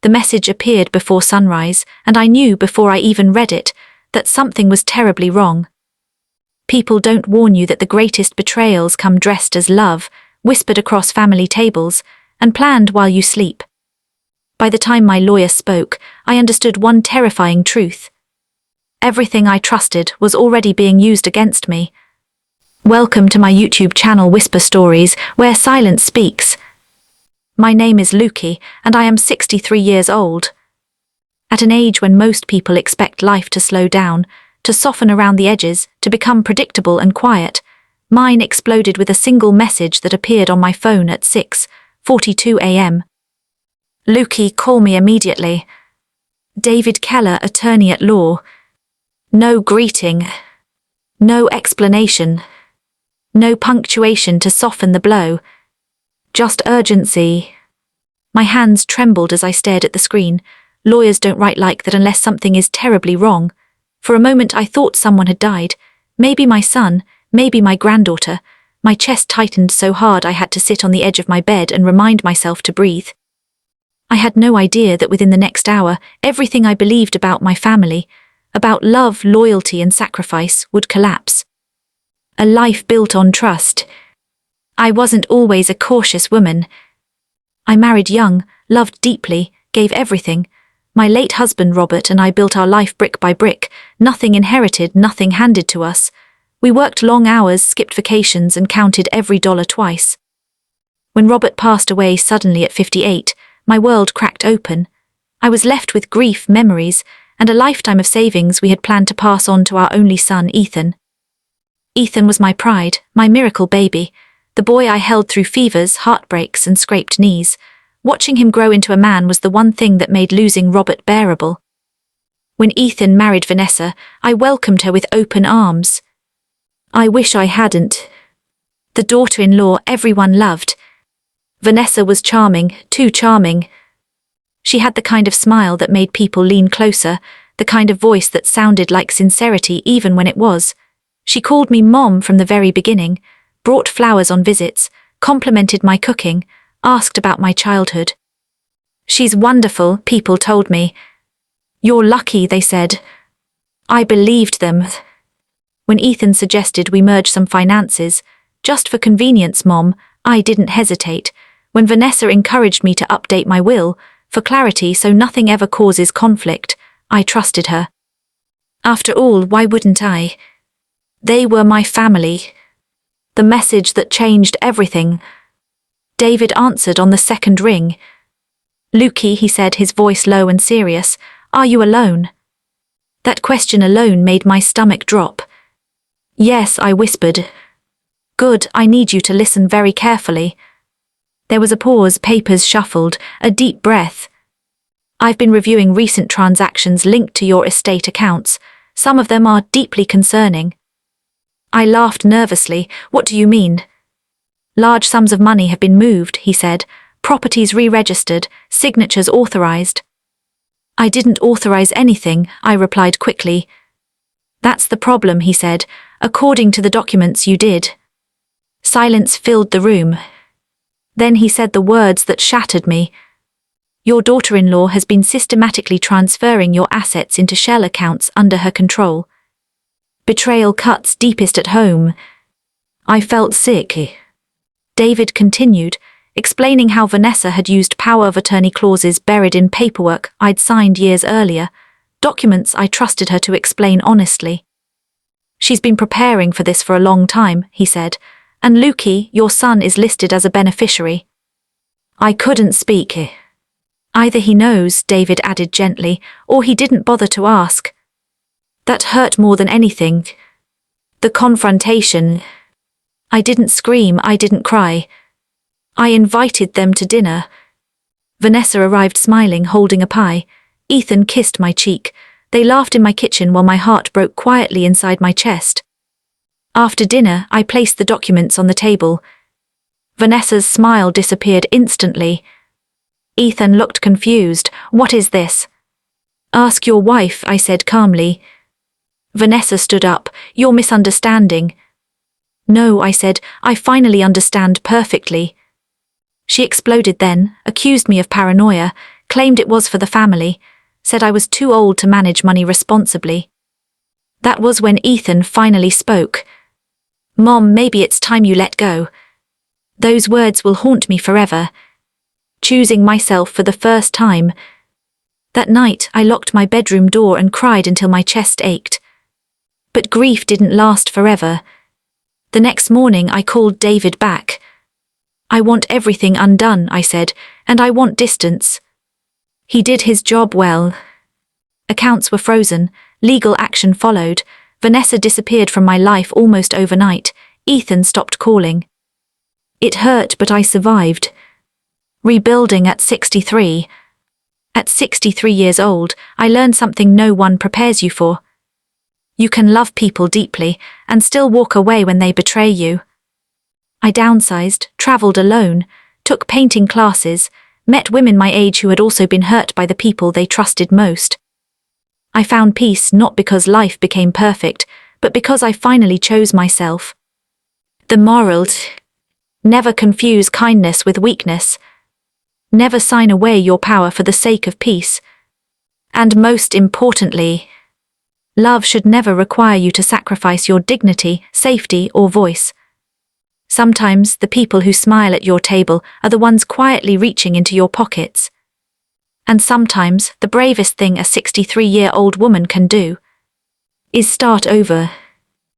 The message appeared before sunrise, and I knew before I even read it that something was terribly wrong. People don't warn you that the greatest betrayals come dressed as love, whispered across family tables, and planned while you sleep. By the time my lawyer spoke, I understood one terrifying truth. Everything I trusted was already being used against me. Welcome to my YouTube channel Whisper Stories, where silence speaks. My name is Luccy, and I am 63 years old. At an age when most people expect life to slow down, to soften around the edges, to become predictable and quiet, mine exploded with a single message that appeared on my phone at 6:42 a.m. Luccy, call me immediately. David Keller, attorney at law. No greeting. No explanation. No punctuation to soften the blow. Just urgency. My hands trembled as I stared at the screen. Lawyers don't write like that unless something is terribly wrong. For a moment I thought someone had died. Maybe my son, maybe my granddaughter. My chest tightened so hard I had to sit on the edge of my bed and remind myself to breathe. I had no idea that within the next hour, everything I believed about my family, about love, loyalty, and sacrifice, would collapse. A life built on trust. I wasn't always a cautious woman. I married young, loved deeply, gave everything. My late husband Robert and I built our life brick by brick, nothing inherited, nothing handed to us. We worked long hours, skipped vacations, and counted every dollar twice. When Robert passed away suddenly at 58, my world cracked open. I was left with grief, memories, and a lifetime of savings we had planned to pass on to our only son, Ethan. Ethan was my pride, my miracle baby, the boy I held through fevers, heartbreaks, and scraped knees. Watching him grow into a man was the one thing that made losing Robert bearable. When Ethan married Vanessa, I welcomed her with open arms. I wish I hadn't. The daughter-in-law everyone loved. Vanessa was charming, too charming. She had the kind of smile that made people lean closer, the kind of voice that sounded like sincerity even when it was. She called me Mom from the very beginning, brought flowers on visits, complimented my cooking, asked about my childhood. She's wonderful, people told me. You're lucky, they said. I believed them. When Ethan suggested we merge some finances, just for convenience, Mom, I didn't hesitate. When Vanessa encouraged me to update my will, for clarity so nothing ever causes conflict, I trusted her. After all, why wouldn't I? They were my family. The message that changed everything. David answered on the second ring. Luccy, he said, his voice low and serious, are you alone? That question alone made my stomach drop. Yes, I whispered. Good, I need you to listen very carefully. There was a pause, papers shuffled, a deep breath. I've been reviewing recent transactions linked to your estate accounts. Some of them are deeply concerning. I laughed nervously. What do you mean? Large sums of money have been moved, he said. Properties re-registered, signatures authorized. I didn't authorize anything, I replied quickly. That's the problem, he said. According to the documents, you did. Silence filled the room. Then he said the words that shattered me. Your daughter-in-law has been systematically transferring your assets into shell accounts under her control. Betrayal cuts deepest at home. I felt sick. David continued, explaining how Vanessa had used power of attorney clauses buried in paperwork I'd signed years earlier, documents I trusted her to explain honestly. She's been preparing for this for a long time, he said, and Luccy, your son, is listed as a beneficiary. I couldn't speak. Either he knows, David added gently, or he didn't bother to ask. That hurt more than anything. The confrontation. I didn't scream, I didn't cry. I invited them to dinner. Vanessa arrived smiling, holding a pie. Ethan kissed my cheek. They laughed in my kitchen while my heart broke quietly inside my chest. After dinner, I placed the documents on the table. Vanessa's smile disappeared instantly. Ethan looked confused. What is this? Ask your wife, I said calmly. Vanessa stood up. You're misunderstanding. No, I said, I finally understand perfectly. She exploded then, accused me of paranoia, claimed it was for the family, said I was too old to manage money responsibly. That was when Ethan finally spoke. "Mom, maybe it's time you let go." Those words will haunt me forever. Choosing myself for the first time. That night, I locked my bedroom door and cried until my chest ached. But grief didn't last forever. The next morning, I called David back. "I want everything undone," I said, "and I want distance." He did his job well. Accounts were frozen, legal action followed, Vanessa disappeared from my life almost overnight, Ethan stopped calling. It hurt, but I survived. Rebuilding at 63. At 63 years old, I learned something no one prepares you for. You can love people deeply and still walk away when they betray you. I downsized, traveled alone, took painting classes, met women my age who had also been hurt by the people they trusted most. I found peace not because life became perfect, but because I finally chose myself. The moral: never confuse kindness with weakness. Never sign away your power for the sake of peace. And most importantly, love should never require you to sacrifice your dignity, safety, or voice. Sometimes the people who smile at your table are the ones quietly reaching into your pockets. And sometimes the bravest thing a 63-year-old woman can do is start over.